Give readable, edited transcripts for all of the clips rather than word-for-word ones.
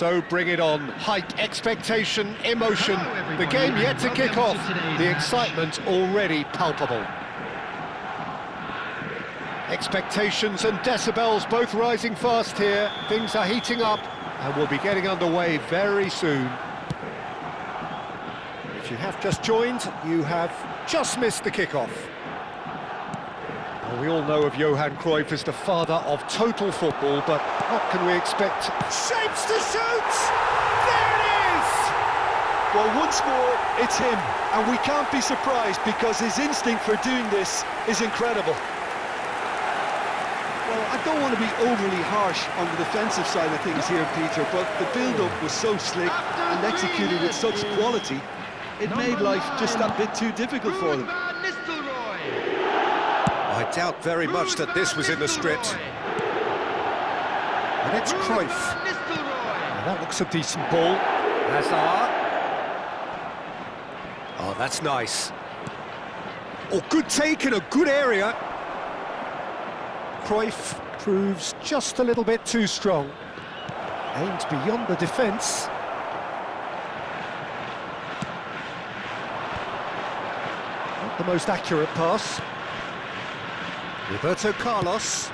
So bring it on. Height, expectation, emotion. The game yet to kick off. The excitement already palpable. Expectations and decibels both rising fast here. Things are heating up and we'll be getting underway very soon. If you have just joined, you have just missed the kickoff. Well, we all know of Johan Cruyff as the father of total football, but what can we expect? Shapes to shoot! There it is! Well, once more, it's him, and we can't be surprised because his instinct for doing this is incredible. Well, I don't want to be overly harsh on the defensive side of things here, Peter, but the build-up was so slick and executed with such quality, it made life just a bit too difficult for them. I doubt very much that this was in the script. And it's Cruyff. And that looks a decent ball. Hazard. Oh, that's nice. Oh, good take in a good area. Cruyff proves just a little bit too strong. Aimed beyond the defence. Not the most accurate pass. Roberto Carlos.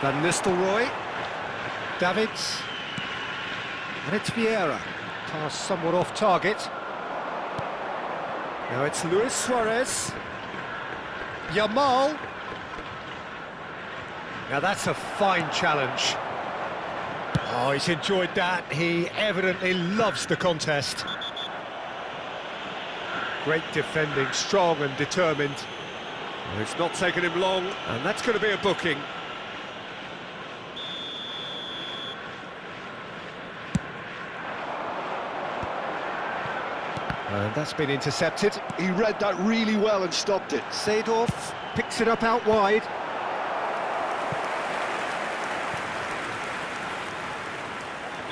Van Nistelrooy. Davids. And it's Vieira. Pass somewhat off target. Now it's Luis Suarez. Yamal. Now that's a fine challenge. Oh, he's enjoyed that. He evidently loves the contest. Great defending, strong and determined. Well, it's not taken him long, and that's going to be a booking. And that's been intercepted. He read that really well and stopped it. Seedorf picks it up out wide.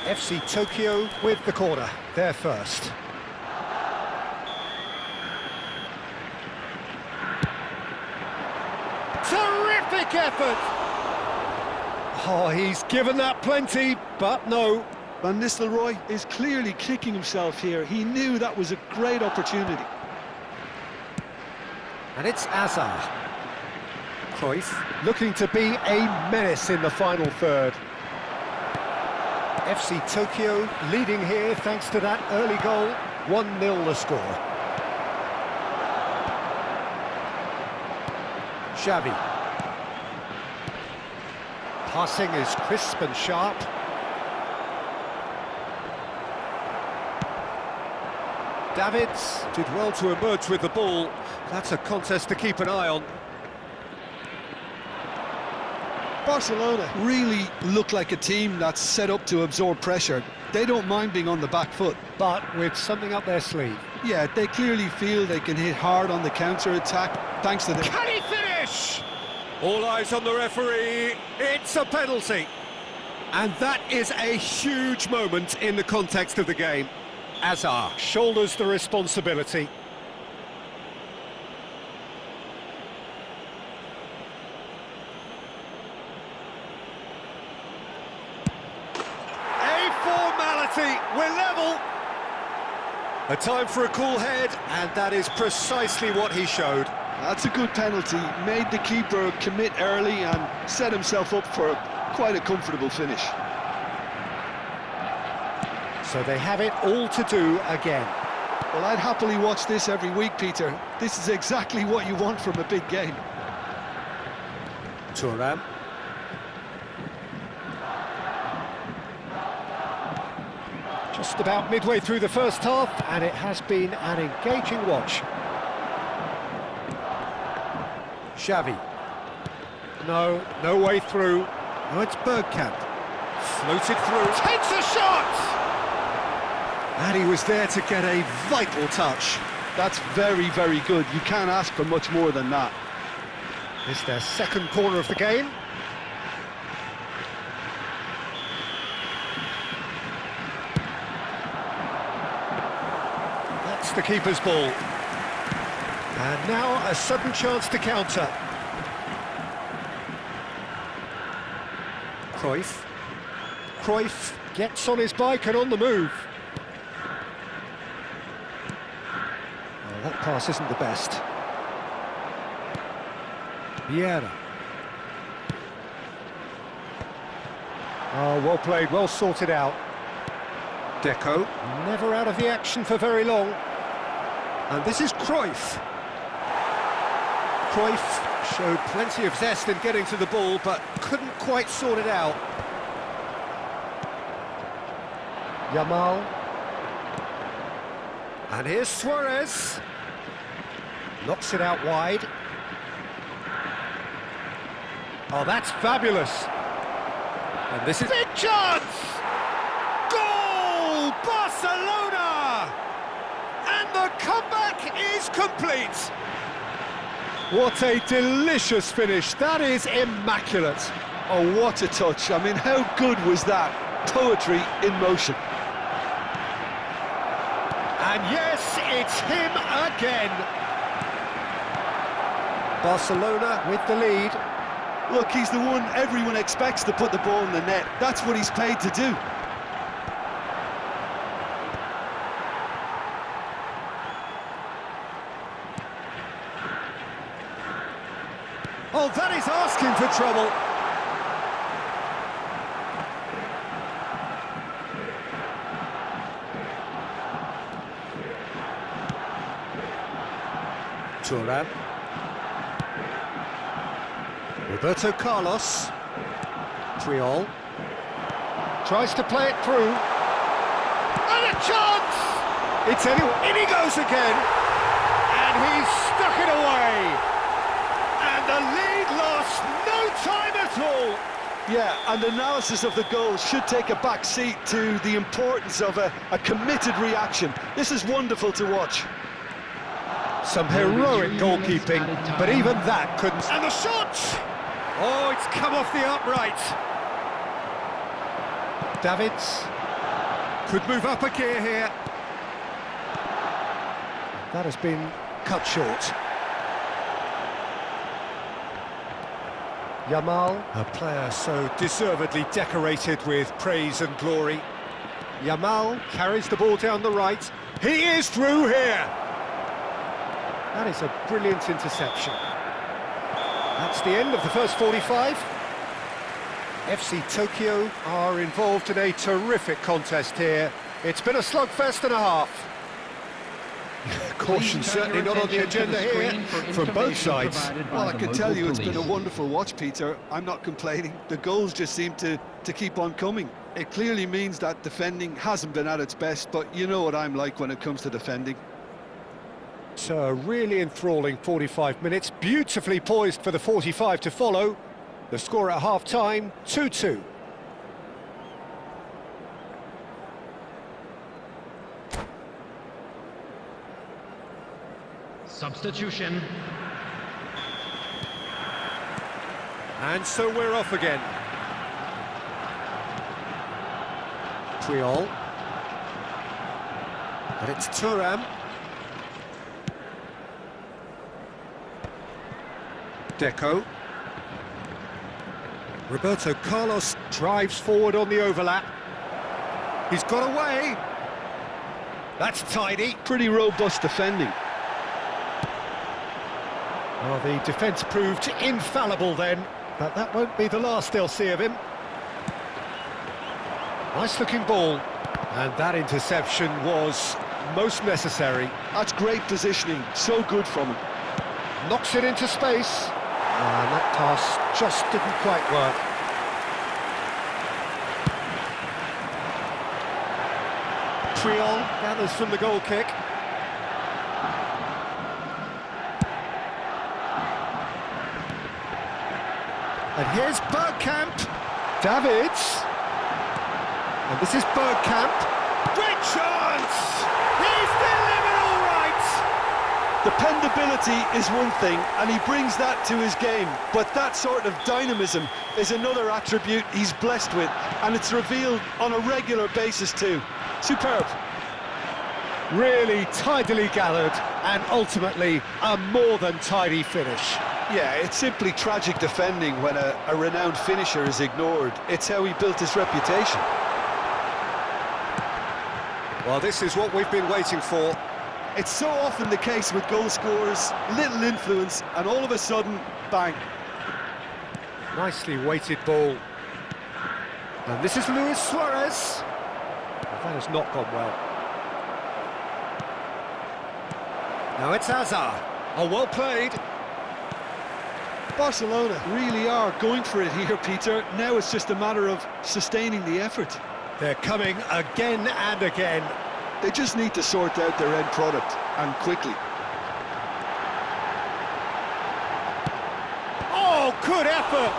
FC Tokyo with the corner, there first. Terrific effort! Oh, he's given that plenty, but no. Van Nistelrooy is clearly kicking himself here. He knew that was a great opportunity. And it's Hazard. Cruyff looking to be a menace in the final third. FC Tokyo leading here thanks to that early goal. 1-0 the score. Xavi. Passing is crisp and sharp. Davids did well to emerge with the ball. That's a contest to keep an eye on. Barcelona really look like a team that's set up to absorb pressure. They don't mind being on the back foot. But with something up their sleeve. Yeah, they clearly feel they can hit hard on the counter-attack thanks to the... Can he finish? All eyes on the referee. It's a penalty. And that is a huge moment in the context of the game. Hazard shoulders the responsibility. A formality, we're level. A time for a cool head, and that is precisely what he showed. That's a good penalty. Made the keeper commit early and set himself up for quite a comfortable finish. So they have it all to do again. Well, I'd happily watch this every week, Peter. This is exactly what you want from a big game. Thuram. Just about midway through the first half, and it has been an engaging watch. Xavi. No way through. Oh, it's Bergkamp. Floated through. Takes a shot! And he was there to get a vital touch. That's very, very good. You can't ask for much more than that. It's their second corner of the game. That's the keeper's ball. And now a sudden chance to counter. Cruyff. Cruyff gets on his bike and on the move. Oh, that pass isn't the best. Vieira. Oh, well played, well sorted out. Deco, never out of the action for very long. And this is Cruyff. Cruyff showed plenty of zest in getting to the ball, but couldn't quite sort it out. Yamal. And here's Suarez. Knocks it out wide. Oh, that's fabulous. And this is... Big chance! Goal! Barcelona! And the comeback is complete. What a delicious finish. That is immaculate. Oh, what a touch. I mean, how good was that? Poetry in motion. And yes, it's him again. Barcelona with the lead. Look, he's the one everyone expects to put the ball in the net. That's what he's paid to do. Oh, that is asking for trouble. Thuram. Roberto Carlos. Triol. Tries to play it through. And a chance! It's anyway. In he goes again. And he's stuck it away. And the lead lost no time at all. Yeah, and analysis of the goal should take a back seat to the importance of a committed reaction. This is wonderful to watch. Some heroic goalkeeping, but even that couldn't... And the shot! Oh, it's come off the upright. Davids could move up a gear here. That has been cut short. Yamal, a player so deservedly decorated with praise and glory. Yamal carries the ball down the right. He is through here. That is a brilliant interception. That's the end of the first 45. FC Tokyo are involved in a terrific contest here. It's been a slugfest and a half. Caution certainly not on the agenda here from both sides. Well, I can tell you it's been a wonderful watch, Peter. I'm not complaining. The goals just seem to keep on coming. It clearly means that defending hasn't been at its best, but you know what I'm like when it comes to defending. So a really enthralling 45 minutes, beautifully poised for the 45 to follow. The score at half-time, 2-2. Substitution. And so we're off again. Triol. But it's Thuram. Deco. Roberto Carlos drives forward on the overlap. He's got away. That's tidy. Pretty robust defending. Well, the defence proved infallible then, but that won't be the last they'll see of him. Nice-looking ball. And that interception was most necessary. That's great positioning. So good from him. Knocks it into space. And that pass just didn't quite work. Triol gathers from the goal kick. And here's Bergkamp. Davids. And this is Bergkamp. Great chance! He's delivered all right! Dependability is one thing, and he brings that to his game, but that sort of dynamism is another attribute he's blessed with, and it's revealed on a regular basis too. Superb. Really tidily gathered, and ultimately a more than tidy finish. Yeah, it's simply tragic defending when a renowned finisher is ignored. It's how he built his reputation. Well, this is what we've been waiting for. It's so often the case with goal scorers, little influence, and all of a sudden, bang. Nicely weighted ball. And this is Luis Suarez. Well, that has not gone well. Now it's Hazard. Oh, well played. Barcelona really are going for it here, Peter. Now it's just a matter of sustaining the effort. They're coming again and again. They just need to sort out their end product, and quickly. Oh, good effort!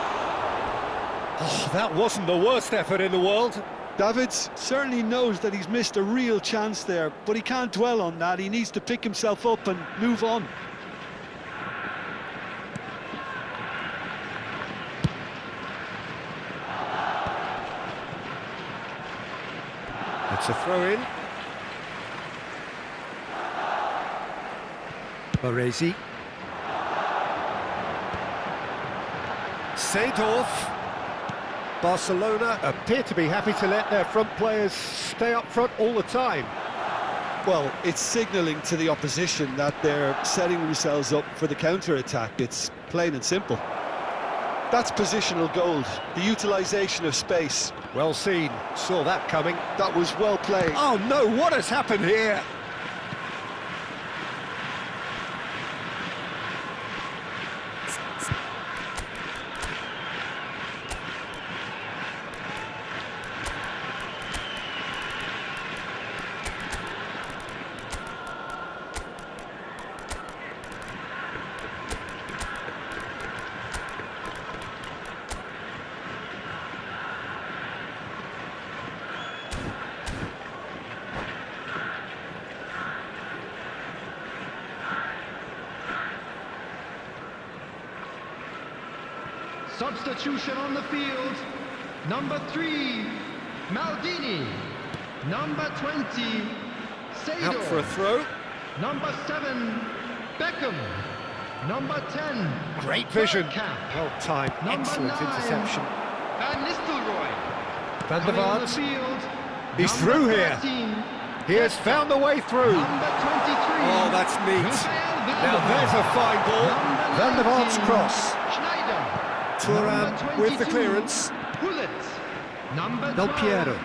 Oh, that wasn't the worst effort in the world. Davids certainly knows that he's missed a real chance there, but he can't dwell on that. He needs to pick himself up and move on. It's a throw-in. Baresi. Seedorf. Barcelona appear to be happy to let their front players stay up front all the time. Well, it's signalling to the opposition that they're setting themselves up for the counter-attack. It's plain and simple. That's positional gold, the utilisation of space. Well seen, saw that coming. That was well played. Oh no, what has happened here? Substitution on the field. Number 3, Maldini. Number 20, Seedorf. Out for a throw. Number 7, Beckham. Number 10, Great vision. Bergkamp. Well timed, Number excellent 9, interception. Van Nistelrooy. Van der Coming on the Vaart. field. He's Number through here. 13, He has found the way through. Number 23. Oh, that's neat. Rafael Van Now der there's a Vaart. fine ball. Number Van der Vaart's 19, cross. Schneider. Thuram Number with the 22, clearance. Bullet. Number Del 12, Piero.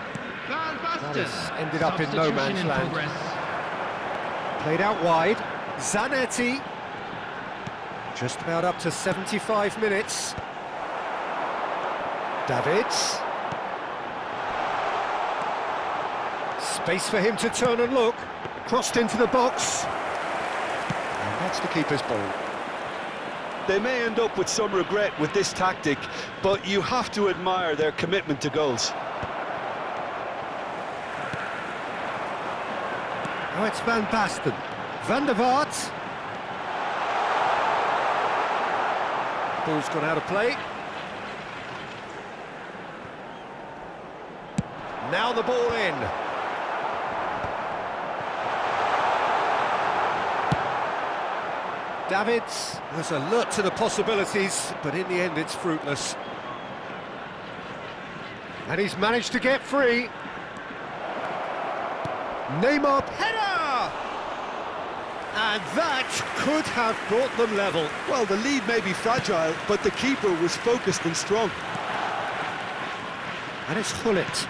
Van Basten. That has ended up in no man's Substitution in land. progress. Played out wide. Zanetti. Just about up to 75 minutes. Davids. Space for him to turn and look. Crossed into the box. And that's the keeper's ball. They may end up with some regret with this tactic, but you have to admire their commitment to goals. Now it's Van Basten. Van der Vaart. Ball's gone out of play. Now the ball in. Davids was alert to the possibilities, but in the end it's fruitless. And he's managed to get free. Neymar header! And that could have brought them level. Well, the lead may be fragile, but the keeper was focused and strong. And it's Gullit.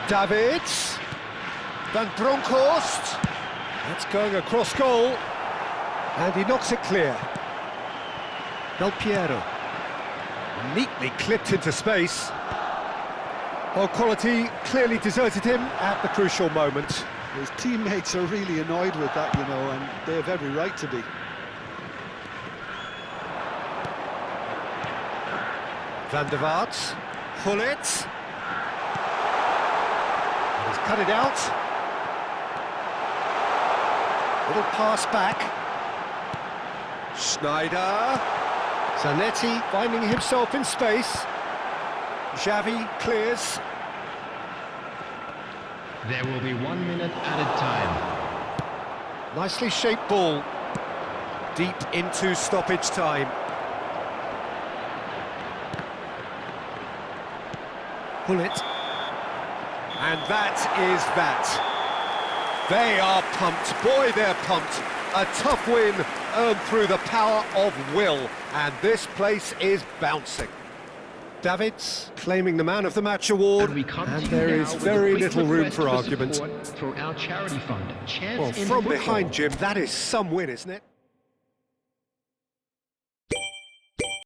Davids. Van Bronckhorst. That's going across goal. And he knocks it clear. Del Piero. Neatly clipped into space. Well, quality clearly deserted him at the crucial moment. His teammates are really annoyed with that, you know, and they have every right to be. Van der Vaart. Gullit. He's cut it out. Little pass back. Schneider. Zanetti finding himself in space. Xavi clears. There will be 1 minute added time. Nicely shaped ball. Deep into stoppage time. Pull it. And that is that. They are pumped. Boy, they're pumped. A tough win earned through the power of will. And this place is bouncing. Davids claiming the Man of the Match award, and there is very little room for argument. For our charity fund. Well, from behind, Jim, that is some win, isn't it?